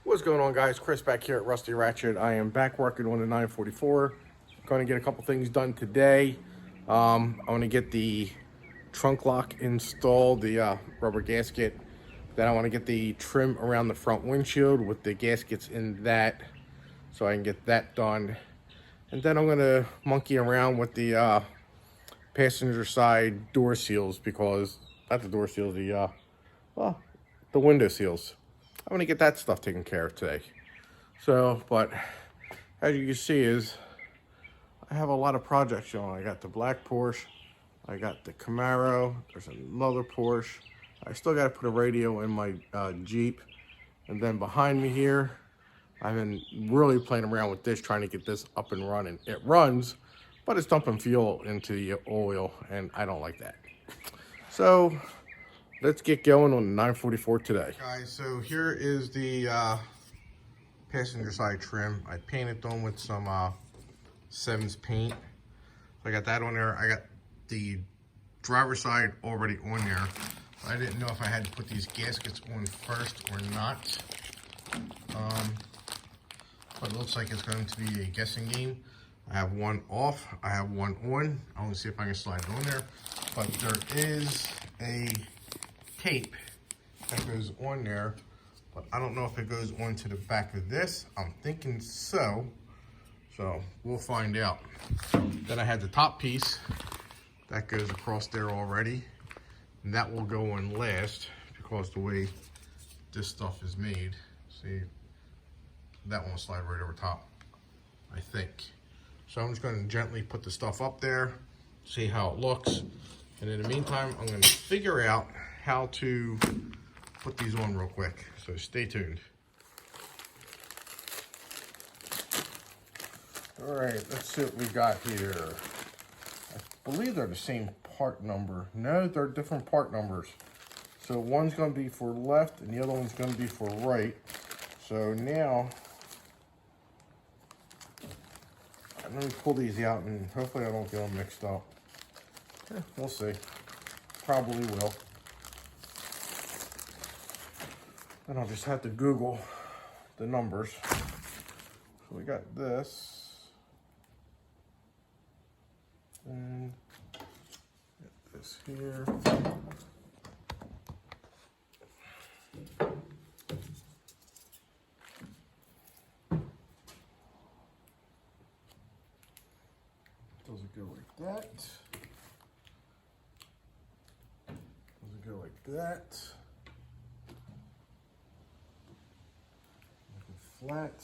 What's going on, guys? Chris back here at Rusty Ratchet. I am back working on the 944. Going to get a couple things done today. I want to get the trunk lock installed, the rubber gasket. Then I want to get the trim around the front windshield with the gaskets in that, so I can get that done. And then I'm going to monkey around with the passenger side door seals, because not the door seals, the window seals. I'm going to get that stuff taken care of today. So, but as you can see is I have a lot of projects going. I got the black Porsche, I got the Camaro, there's another Porsche. I still got to put a radio in my Jeep. And then behind me here, I've been really playing around with this, trying to get this up and running. It runs, but it's dumping fuel into the oil, and I don't like that. So let's get going on the 944 today. Guys, so here is the passenger side trim. I painted them with some Sims paint. So I got that on there. I got the driver's side already on there. I didn't know if I had to put these gaskets on first or not. But it looks like it's going to be a guessing game. I have one off, I have one on. I want to see if I can slide it on there. But there is a tape that goes on there, but I don't know if it goes onto the back of this. I'm thinking so. So we'll find out. Then I had the top piece that goes across there already. And that will go on last because the way this stuff is made. See, that won't slide right over top, I think. So I'm just going to gently put the stuff up there, see how it looks. And in the meantime, I'm going to figure out how to put these on real quick. So stay tuned. All right, let's see what we got here. I believe they're the same part number. No, they're different part numbers. So one's going to be for left and the other one's going to be for right. So now, let me pull these out and hopefully I don't get them mixed up. We'll see. Probably will. Then I'll just have to Google the numbers. So we got this. And get this here. Doesn't go like that. Doesn't go like that. Make it flat.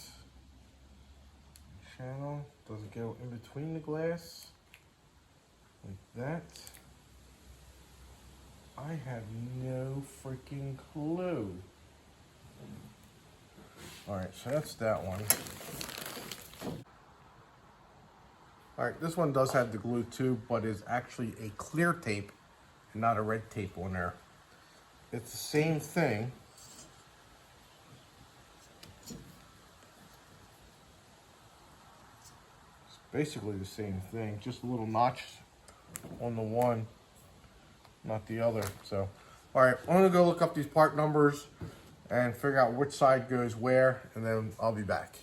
Channel doesn't go in between the glass like that. I have no freaking clue. All right, so that's that one. All right, this one does have the glue too, but is actually a clear tape and not a red tape on there. It's the same thing. It's basically the same thing, just a little notch on the one, not the other. So, all right, I'm gonna go look up these part numbers and figure out which side goes where, and then I'll be back.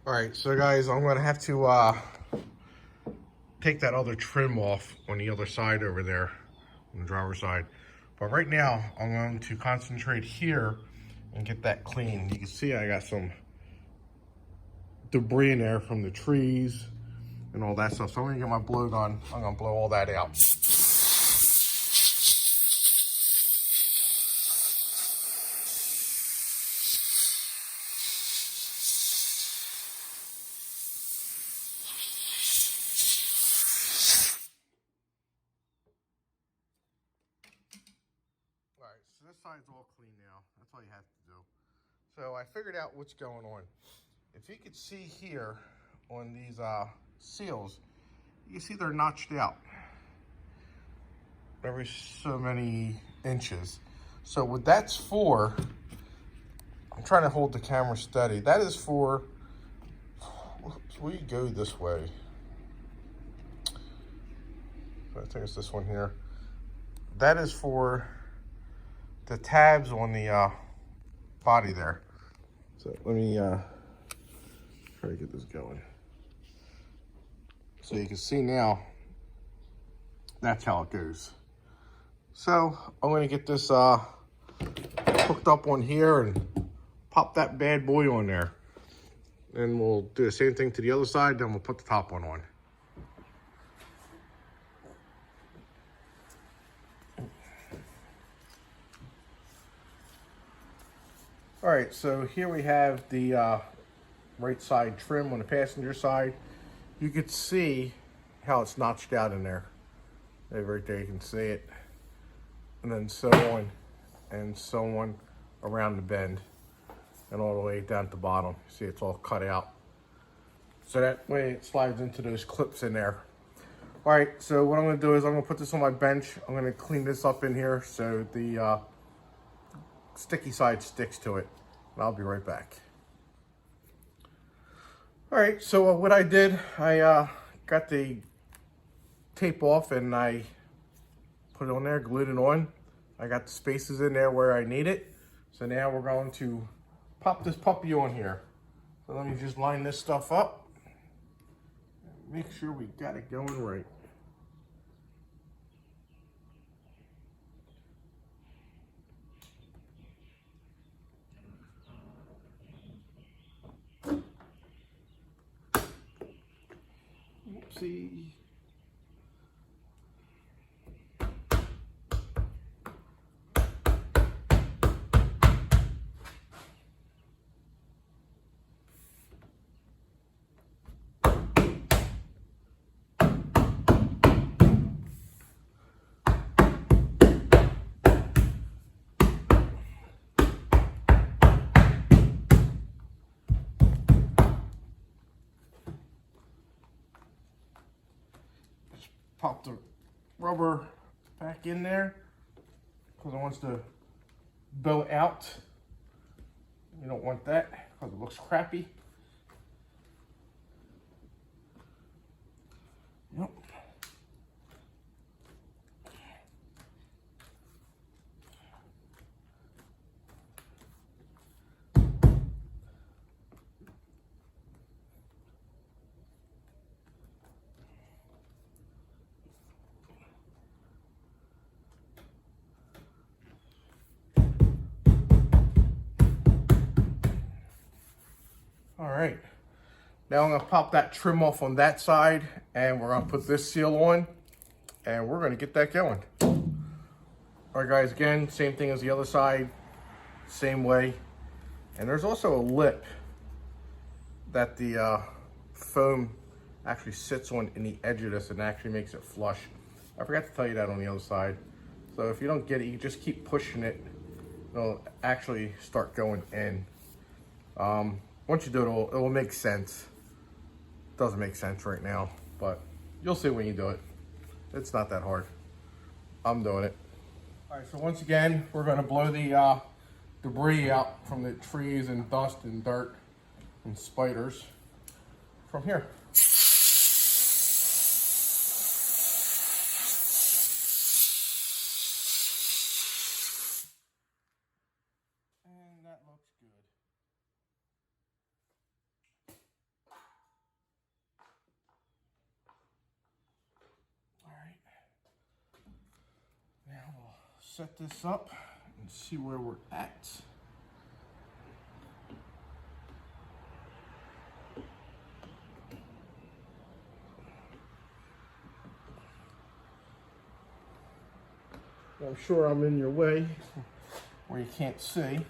All right, so guys, I'm gonna have to take that other trim off on the other side over there, on the driver's side. But right now, I'm going to concentrate here and get that clean. You can see I got some debris in there from the trees and all that stuff. So I'm gonna get my blow gun. I'm gonna blow all that out. All right, so this side's all clean now. That's all you have to do. So I figured out what's going on. If you could see here on these seals, you see they're notched out every so many inches. So what that's for, I'm trying to hold the camera steady. That is for, we go this way. I think it's this one here. That is for the tabs on the body there. So let me try to get this going. So you can see now, that's how it goes. So I'm gonna get this hooked up on here and pop that bad boy on there. And we'll do the same thing to the other side, then we'll put the top one on. All right, so here we have the right side trim on the passenger side. You can see how it's notched out in there. Right there, you can see it. And then so on and so on around the bend and all the way down to the bottom. See, it's all cut out. So that way it slides into those clips in there. All right, so what I'm gonna do is I'm gonna put this on my bench. I'm gonna clean this up in here so the sticky side sticks to it. And I'll be right back. All right, so what I did, I got the tape off and I put it on there, glued it on. I got the spaces in there where I need it. So now we're going to pop this puppy on here. So let me just line this stuff up. Make sure we got it going right. Oopsie. Pop the rubber back in there because it wants to bow out. You don't want that because it looks crappy. Yep. All right, now I'm gonna pop that trim off on that side and we're gonna put this seal on and we're gonna get that going. All right guys, again, same thing as the other side, same way. And there's also a lip that the foam actually sits on in the edge of this and actually makes it flush. I forgot to tell you that on the other side. So if you don't get it, you just keep pushing it. It'll actually start going in. Once you do it, it will make sense. It doesn't make sense right now, but you'll see when you do it. It's not that hard. I'm doing it. All right, so once again, we're gonna blow the debris out from the trees and dust and dirt and spiders from here. And that looks good. All right. Now we'll set this up and see where we're at. I'm sure I'm in your way where you can't see.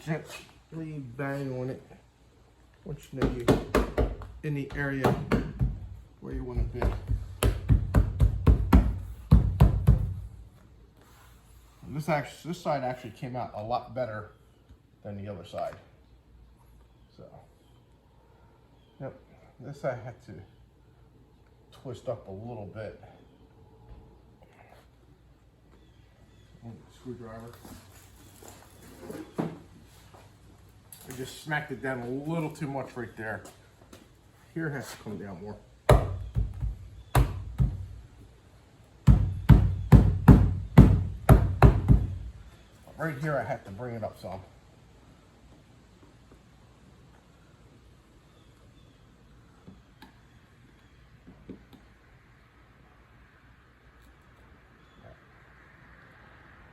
Just gently bang on it once you know you're in the area where you want to be. And this side actually came out a lot better than the other side. So, yep, this I had to twist up a little bit. Screwdriver. I just smacked it down a little too much right there. here has to come down more. Right here, I have to bring it up some.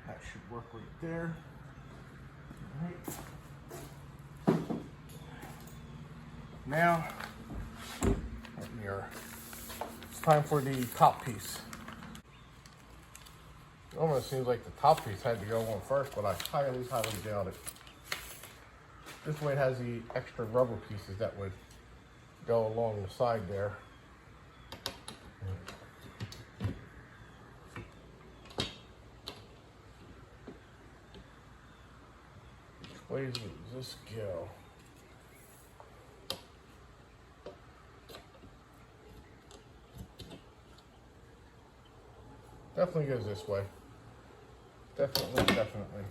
That should work right there. All right. Now, right here, it's time for the top piece. It almost seems like the top piece had to go on first, but I highly doubt it. This way it has the extra rubber pieces that would go along the side there. Which way does this go? Definitely goes this way. Definitely.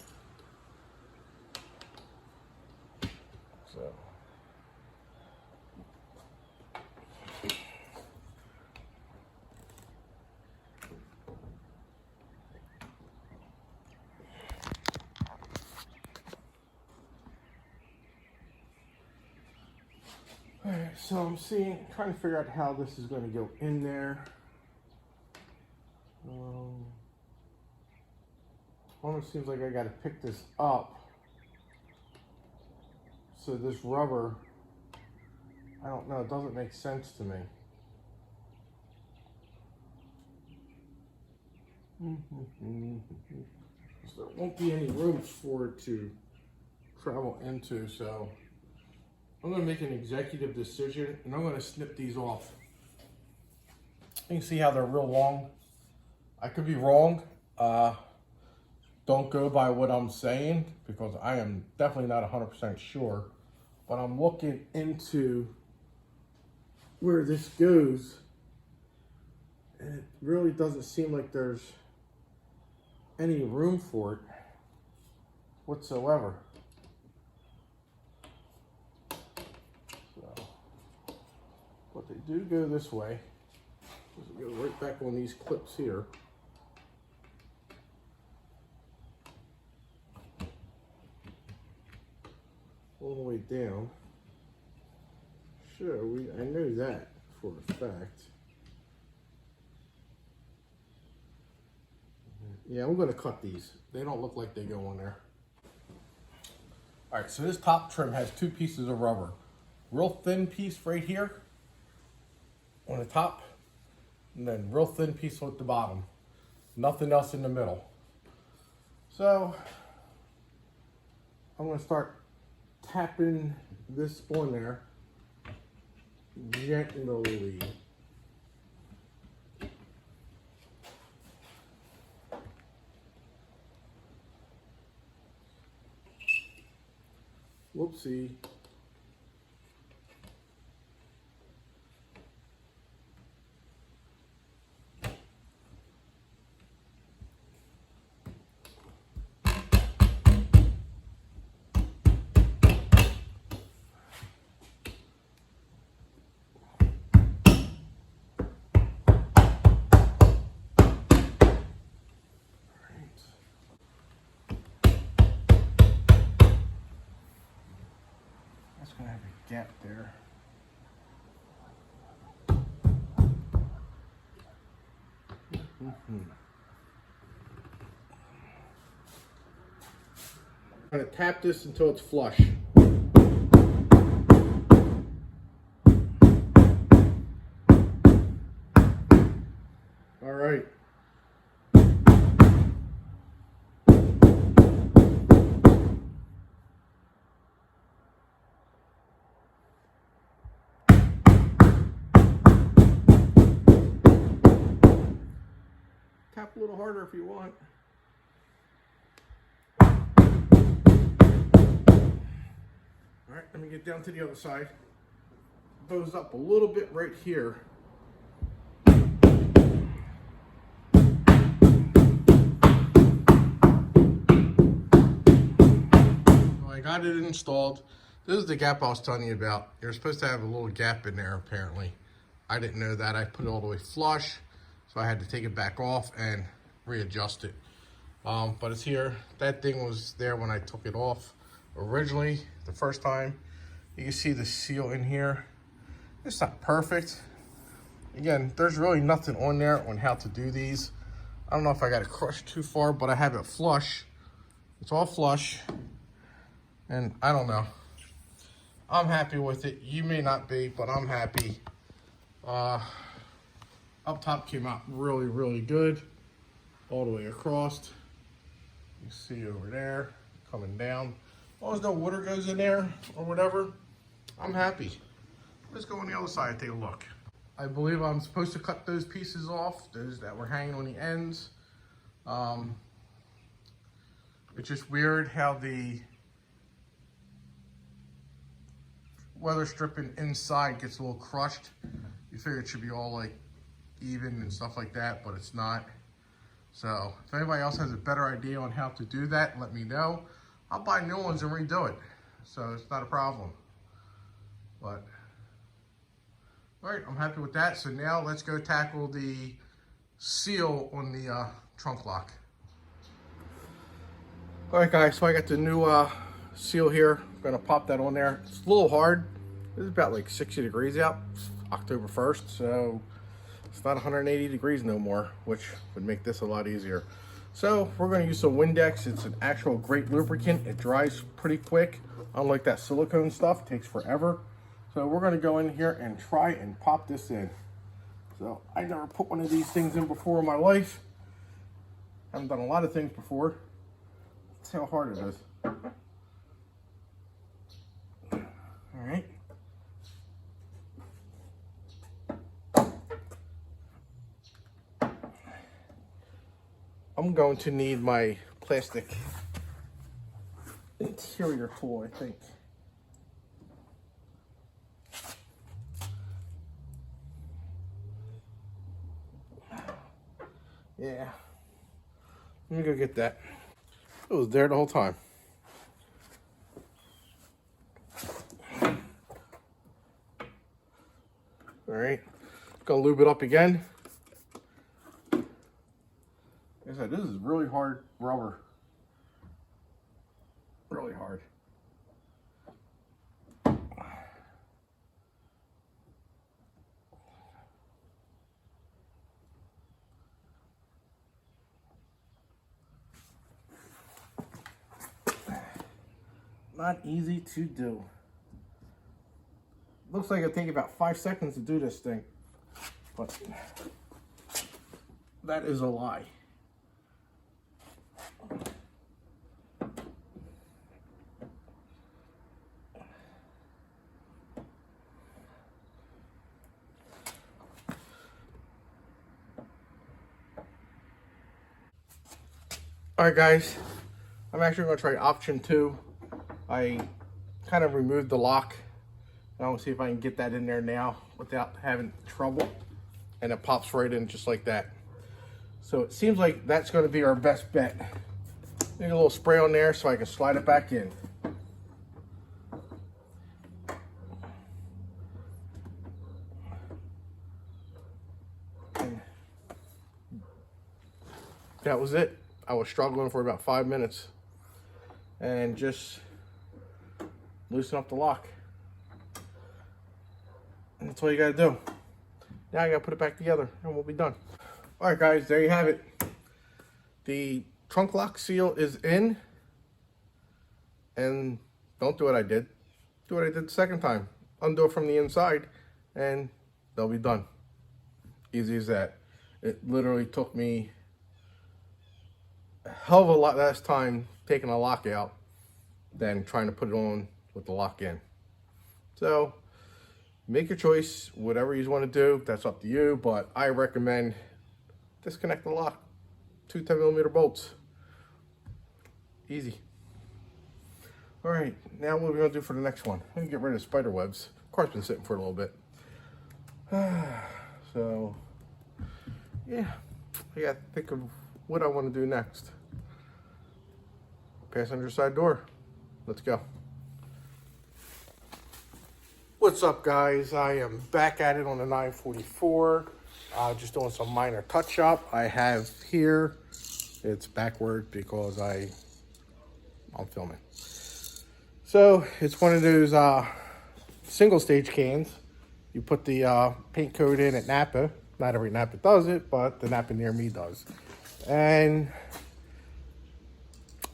So. Alright, so I'm trying to figure out how this is going to go in there. Almost seems like I got to pick this up. So this rubber, I don't know, it doesn't make sense to me. So there won't be any room for it to travel into, so I'm going to make an executive decision and I'm going to snip these off. You can see how they're real long. I could be wrong. Don't go by what I'm saying because I am definitely not 100% sure. But I'm looking into where this goes and it really doesn't seem like there's any room for it whatsoever. So, but they do go this way. It goes right back on these clips here. All the way down. Sure, I know that for a fact. Yeah, I'm going to cut these. They don't look like they go on there. All right, so this top trim has two pieces of rubber. Real thin piece right here on the top, and then real thin piece at the bottom. Nothing else in the middle. So I'm going to start tapping this on there gently. Whoopsie. That's gonna have a gap there. I'm gonna tap this until it's flush. All right. Tap a little harder if you want. All right, let me get down to the other side. Bows up a little bit right here. So I got it installed. This is the gap I was telling you about. You're supposed to have a little gap in there, apparently. I didn't know that. I put it all the way flush, so I had to take it back off and readjust it. But it's here. That thing was there when I took it off originally, the first time. You can see the seal in here. It's not perfect. Again, there's really nothing on there on how to do these. I don't know if I got it crushed too far, but I have it flush. It's all flush. And I don't know. I'm happy with it. You may not be, but I'm happy. Up top came out really, really good. All the way across. You see over there, coming down. As long as no water goes in there or whatever, I'm happy. Let's go on the other side and take a look. I believe I'm supposed to cut those pieces off, those that were hanging on the ends. It's just weird how the weather stripping inside gets a little crushed. You figure it should be all like even and stuff like that, but it's not. So if anybody else has a better idea on how to do that, let me know. I'll buy new ones and redo it. So it's not a problem. But, all right, I'm happy with that. So now let's go tackle the seal on the trunk lock. All right, guys, so I got the new seal here. I'm gonna pop that on there. It's a little hard. It's about like 60 degrees out. It's October 1st, so it's not 180 degrees no more, which would make this a lot easier. So we're gonna use some Windex. It's an actual great lubricant. It dries pretty quick. Unlike that silicone stuff, it takes forever. So we're gonna go in here and try and pop this in. So I never put one of these things in before in my life. Haven't done a lot of things before. Let's see how hard it is. All right. I'm going to need my plastic interior tool, I think. Yeah. Let me go get that. It was there the whole time. All right. Gonna lube it up again. Like I said, this is really hard rubber. Really hard. Not easy to do. Looks like it'll take about 5 seconds to do this thing, but that is a lie. All right, guys, I'm actually going to try option 2. I kind of removed the lock. I want to see if I can get that in there now without having trouble. And it pops right in just like that. So it seems like that's going to be our best bet. Need a little spray on there so I can slide it back in. And that was it. I was struggling for about 5 minutes. And just loosen up the lock. And that's all you gotta do. Now I gotta put it back together and we'll be done. All right, guys, there you have it. The trunk lock seal is in. And don't do what I did. Do what I did the second time. Undo it from the inside and they'll be done. Easy as that. It literally took me a hell of a lot less time taking a lock out than trying to put it on with the lock in. So make your choice, whatever you want to do, that's up to you, but I recommend disconnect the lock. 2 10mm bolts. Easy. All right, now what are we gonna do for the next one? I'm gonna get rid of the spider webs. Of course, been sitting for a little bit. So, yeah, I gotta think of what I want to do next. Passenger side door. Let's go. What's up, guys? I am back at it on the 944. Just doing some minor touch up. I have here, it's backward because I'm filming. So it's one of those single stage cans. You put the paint coat in at Napa. Not every Napa does it, but the Napa near me does. And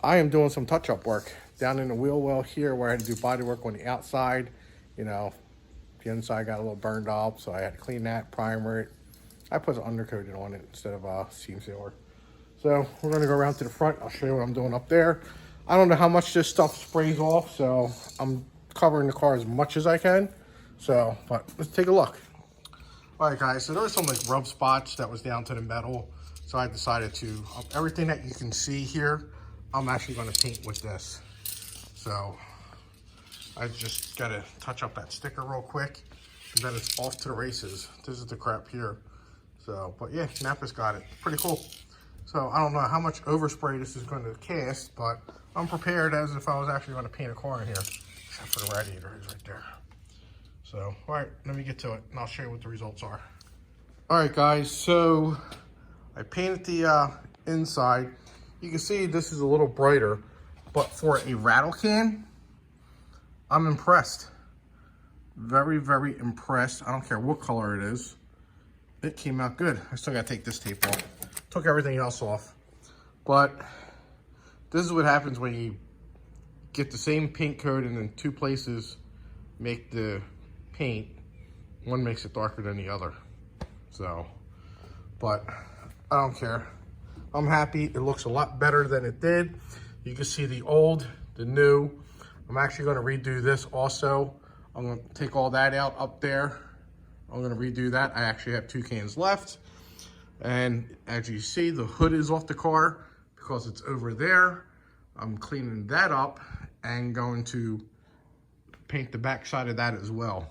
I am doing some touch up work down in the wheel well here where I had to do body work on the outside. You know, the inside got a little burned up, so I had to clean that, primer it. I put some undercoated on it instead of seam sealer. So we're gonna go around to the front. I'll show you what I'm doing up there. I don't know how much this stuff sprays off, so I'm covering the car as much as I can. So, but let's take a look. All right, guys, so there were some like rub spots that was down to the metal. So I decided to, everything that you can see here, I'm actually gonna paint with this. So I just gotta touch up that sticker real quick, and then it's off to the races. This is the crap here. So, but yeah, Napa's got it. Pretty cool. So I don't know how much overspray this is going to cast, but I'm prepared as if I was actually going to paint a car in here, except for the radiator is right there. So, all right, let me get to it, and I'll show you what the results are. All right, guys, so I painted the inside. You can see this is a little brighter, but for a rattle can, I'm impressed. Very, very impressed. I don't care what color it is. It came out good. I still gotta take this tape off. Took everything else off. But this is what happens when you get the same paint coat and in two places make the paint. One makes it darker than the other. So, but I don't care. I'm happy. It looks a lot better than it did. You can see the old, the new. I'm actually gonna redo this also. I'm gonna take all that out up there. I'm gonna redo that. I actually have 2 cans left. And as you see, the hood is off the car because it's over there. I'm cleaning that up and going to paint the back side of that as well.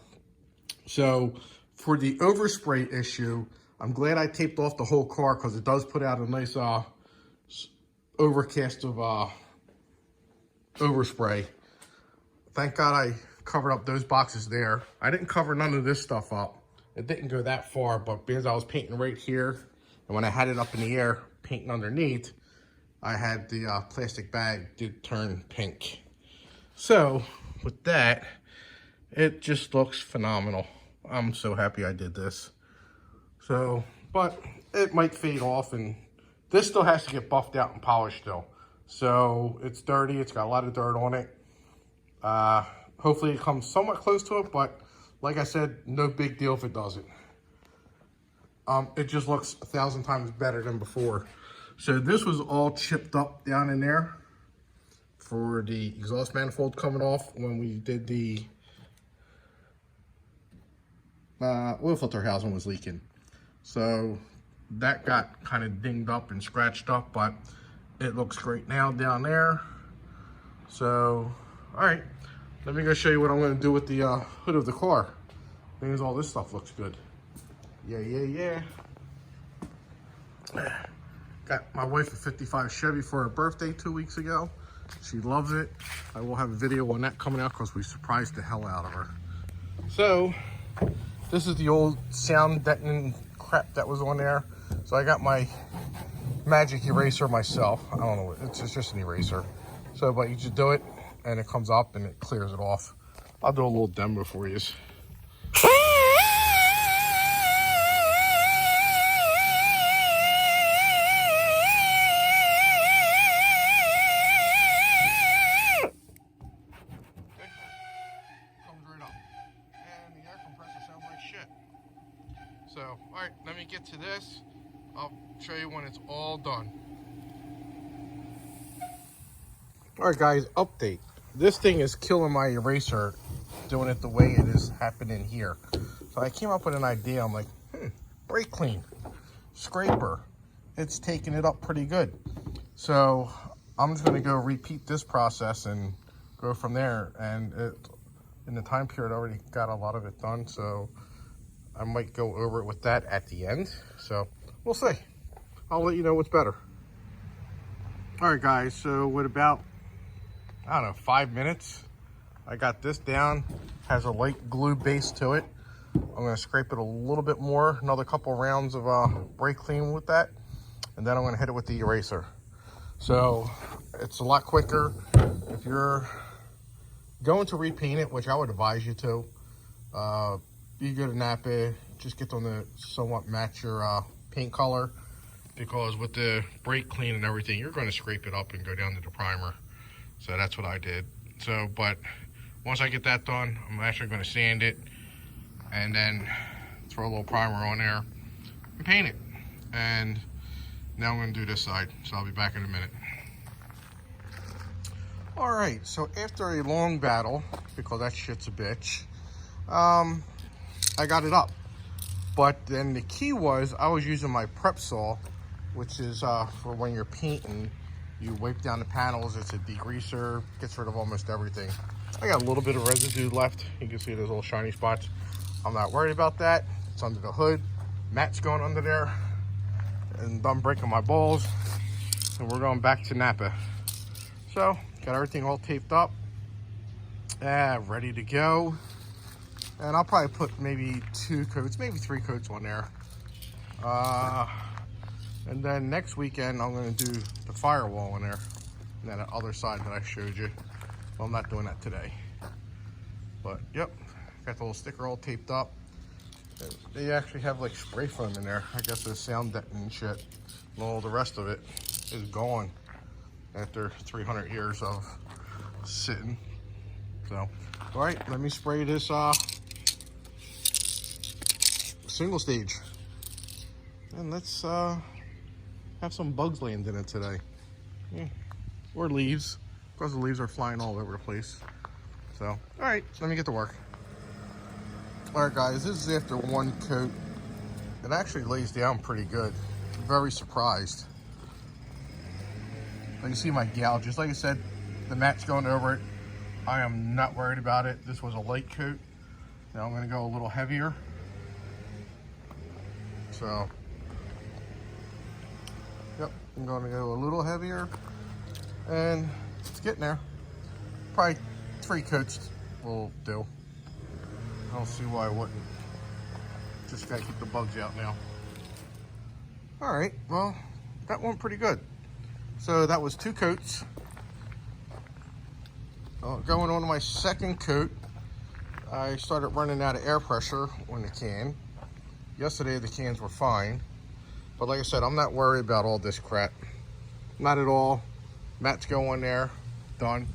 So for the overspray issue, I'm glad I taped off the whole car because it does put out a nice overcast of overspray. Thank God I covered up those boxes there. I didn't cover none of this stuff up. It didn't go that far, but because I was painting right here, and when I had it up in the air, painting underneath, I had the plastic bag did turn pink. So with that, it just looks phenomenal. I'm so happy I did this. So, but it might fade off, and this still has to get buffed out and polished still. So it's dirty, it's got a lot of dirt on it. Hopefully it comes somewhat close to it, but like I said, no big deal if it doesn't. It just looks 1,000 times better than before. So this was all chipped up down in there for the exhaust manifold coming off when we did the oil filter housing was leaking. So that got kind of dinged up and scratched up, but it looks great now down there. So, all right, let me go show you what I'm going to do with the hood of the car. Because all this stuff looks good. Yeah. Got my wife a 55 Chevy for her birthday 2 weeks ago. She loves it. I will have a video on that coming out because we surprised the hell out of her. So, this is the old sound deadening crap that was on there. So I got my magic eraser myself. I don't know, it's just an eraser. So, but you just do it and it comes up and it clears it off. I'll do a little demo for you. So, all right, let me get to this. I'll show you when it's all done. All right, guys, update. This thing is killing my eraser, doing it the way it is happening here. So I came up with an idea. I'm like, brake clean, scraper. It's taking it up pretty good. So I'm just gonna go repeat this process and go from there. And it, in the time period, I already got a lot of it done. So I might go over it with that at the end. So we'll see. I'll let you know what's better. All right, guys, so with about, I don't know, 5 minutes, I got this down, has a light glue base to it. I'm gonna scrape it a little bit more, another couple rounds of brake clean with that, and then I'm gonna hit it with the eraser. So it's a lot quicker. If you're going to repaint it, which I would advise you to, you go to Napa, just get them to somewhat match your paint color, because with the brake clean and everything, you're going to scrape it up and go down to the primer. So that's what I did. So, but once I get that done, I'm actually going to sand it and then throw a little primer on there and paint it. And now I'm going to do this side, so I'll be back in a minute. All right, so after a long battle, because that shit's a bitch, I got it up. But then the key was, I was using my prep saw, which is for when you're painting, you wipe down the panels. It's a degreaser, gets rid of almost everything. I got a little bit of residue left. You can see those little shiny spots. I'm not worried about that. It's under the hood. Matt's going under there, and I'm breaking my balls, and we're going back to Napa. So, got everything all taped up, ready to go. And I'll probably put maybe 2 coats, maybe 3 coats on there. And then next weekend, I'm gonna do the firewall in there. And then the other side that I showed you. Well, I'm not doing that today. But, yep, got the little sticker all taped up. They actually have like spray foam in there. I guess the sound deadening and shit. And all the rest of it is gone after 300 years of sitting. So, all right, let me spray this single stage, and let's have some bugs land in it today, or leaves, because the leaves are flying all over the place. So, all right, let me get to work. All right, guys, this is after 1 coat. It actually lays down pretty good. I'm very surprised. You can see my gouges. Like I said, the mat's going over it. I am not worried about it. This was a light coat. Now I'm going to go a little heavier. So, yep, I'm going to go a little heavier, and it's getting there. Probably 3 coats will do. I don't see why I wouldn't. Just got to keep the bugs out now. All right, well, that went pretty good. So that was 2 coats. Going on to my 2nd coat, I started running out of air pressure on the can. Yesterday the cans were fine, but like I said, I'm not worried about all this crap. Not at all. Matt's going there, done.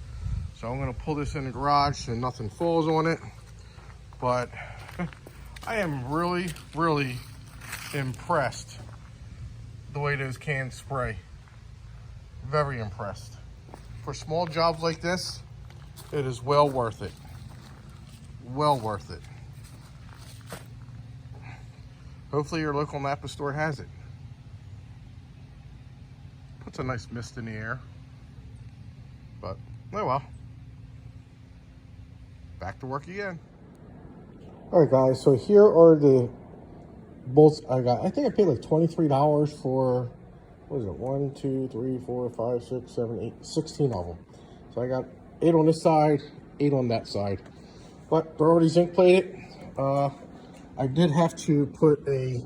So I'm gonna pull this in the garage so nothing falls on it. But I am really, really impressed the way those cans spray. Very impressed. For small jobs like this, it is well worth it. Well worth it. Hopefully your local Napa store has it. Puts a nice mist in the air. But, oh well. Back to work again. Alright guys, so here are the bolts I got. I think I paid like $23 for, what is it, 1, 2, 3, 4, 5, 6, 7, 8, 16 of them. So I got 8 on this side, 8 on that side. But they're already zinc plated. I did have to put a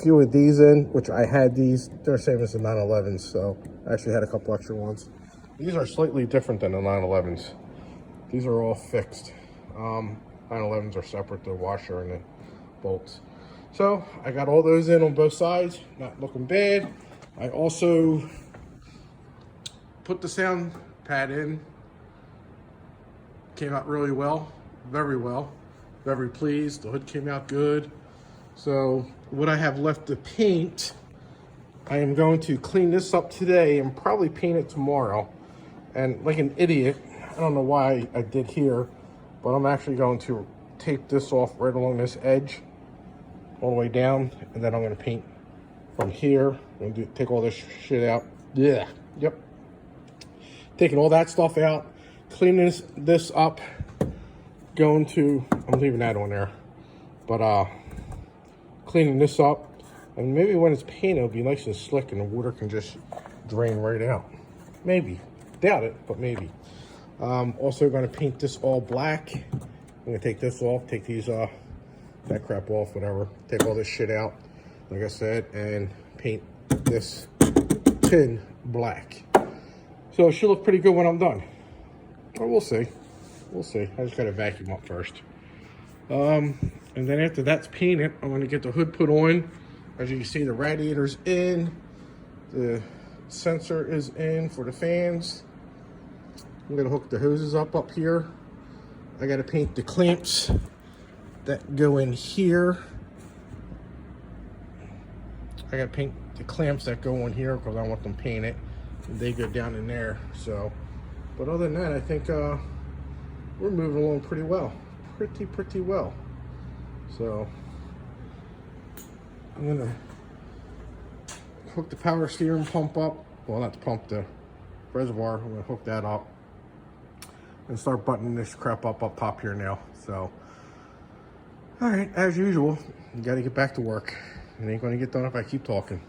few of these in, which I had these. They're same as the 911s, so I actually had a couple extra ones. These are slightly different than the 911s. These are all fixed. 911s are separate, the washer and the bolts. So I got all those in on both sides, not looking bad. I also put the sound pad in. Came out really well, very well. Very pleased. The hood came out good. So what I have left to paint, I am going to clean this up today and probably paint it tomorrow. And like an idiot, I don't know why I did here, but I'm actually going to tape this off right along this edge all the way down, and then I'm going to paint from here. I'm going to take all this shit out. Yeah, yep. Taking all that stuff out, cleaning this up, going to, I'm leaving that on there, but cleaning this up, and maybe when it's painted it'll be nice and slick and the water can just drain right out. Maybe. Doubt it, but maybe. Also going to paint this all black. I'm going to take this off, take these that crap off, whatever. Take all this shit out, like I said, and paint this tin black. So it should look pretty good when I'm done. Or we'll see. We'll see. I just got to vacuum up first. And then after that's painted, I'm going to get the hood put on. As you can see, the radiator's in. The sensor is in for the fans. I'm going to hook the hoses up here. I got to paint the clamps that go in here. I got to paint the clamps that go in here because I want them painted. And they go down in there. So, but other than that, I think we're moving along pretty well. Pretty well. So I'm going to hook the power steering pump up. Well, not the pump, the reservoir. I'm going to hook that up and start buttoning this crap up top here now. So, all right, as usual, you got to get back to work. It ain't going to get done if I keep talking.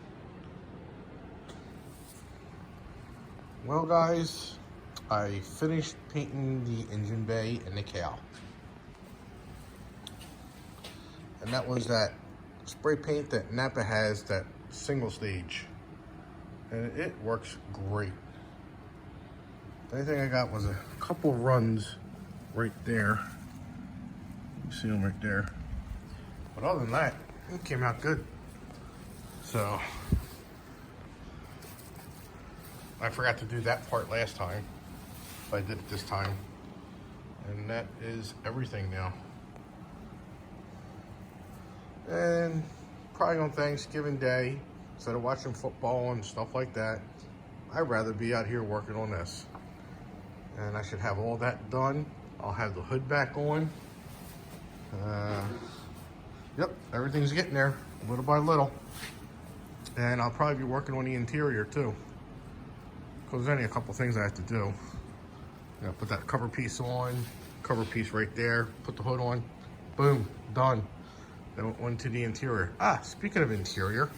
Well, guys, I finished painting the engine bay and the cowl. And that was that spray paint that Napa has, that single stage. And it works great. The only thing I got was a couple runs right there. You see them right there. But other than that, it came out good. So I forgot to do that part last time, but I did it this time. And that is everything now. And probably on Thanksgiving Day, instead of watching football and stuff like that, I'd rather be out here working on this. And I should have all that done. I'll have the hood back on. Yep, everything's getting there, little by little. And I'll probably be working on the interior too, because there's only a couple things I have to do. You know, put that cover piece on, cover piece right there, put the hood on, boom, done. Then on to the interior. Speaking of interior,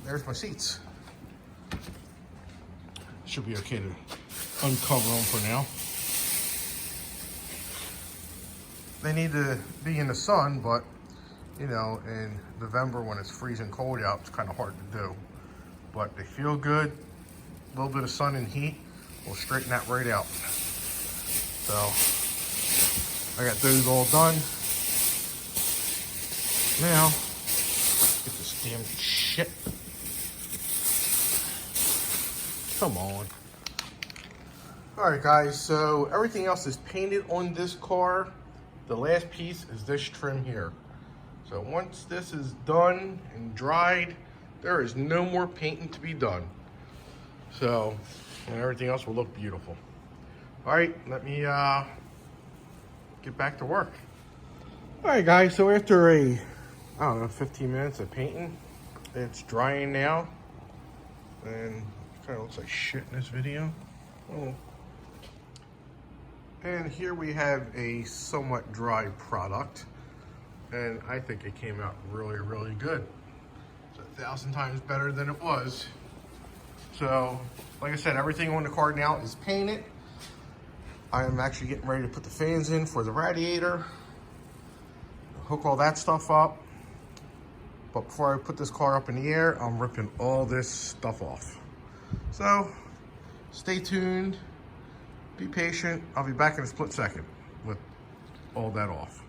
there's my seats. Should be okay to uncover them for now. They need to be in the sun, but you know, in November when it's freezing cold out, it's kind of hard to do. But they feel good. A little bit of sun and heat will straighten that right out. So I got those all done. Now, get this damn shit. Come on. Alright guys, so everything else is painted on this car. The last piece is this trim here. So once this is done and dried, there is no more painting to be done. So, and everything else will look beautiful. Alright, let me get back to work. Alright guys, so after I don't know, 15 minutes of painting, it's drying now. And it kind of looks like shit in this video. Oh. And here we have a somewhat dry product. And I think it came out really, really good. It's 1,000 times better than it was. So, like I said, everything on the car now is painted. I am actually getting ready to put the fans in for the radiator. Hook all that stuff up. But before I put this car up in the air, I'm ripping all this stuff off. So, stay tuned. Be patient. I'll be back in a split second with all that off.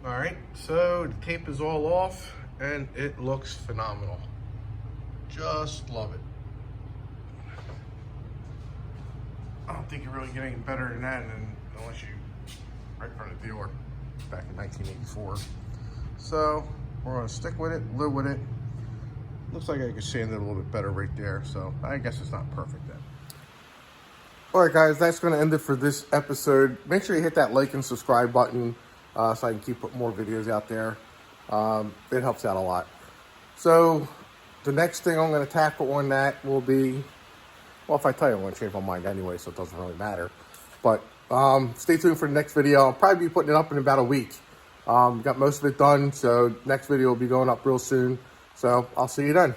All right, so the tape is all off and it looks phenomenal. Just love it. I don't think you really get any better than that unless you right from the dealer back in 1984. So we're gonna stick with it, live with it. Looks like I could sand it a little bit better right there. So I guess it's not perfect then. All right, guys, that's going to end it for this episode. Make sure you hit that like and subscribe button so I can keep putting more videos out there. It helps out a lot. So the next thing I'm going to tackle on that will be, well, if I tell you, I'm going to change my mind anyway, so it doesn't really matter. But stay tuned for the next video. I'll probably be putting it up in about a week. Got most of it done, so next video will be going up real soon. So I'll see you then.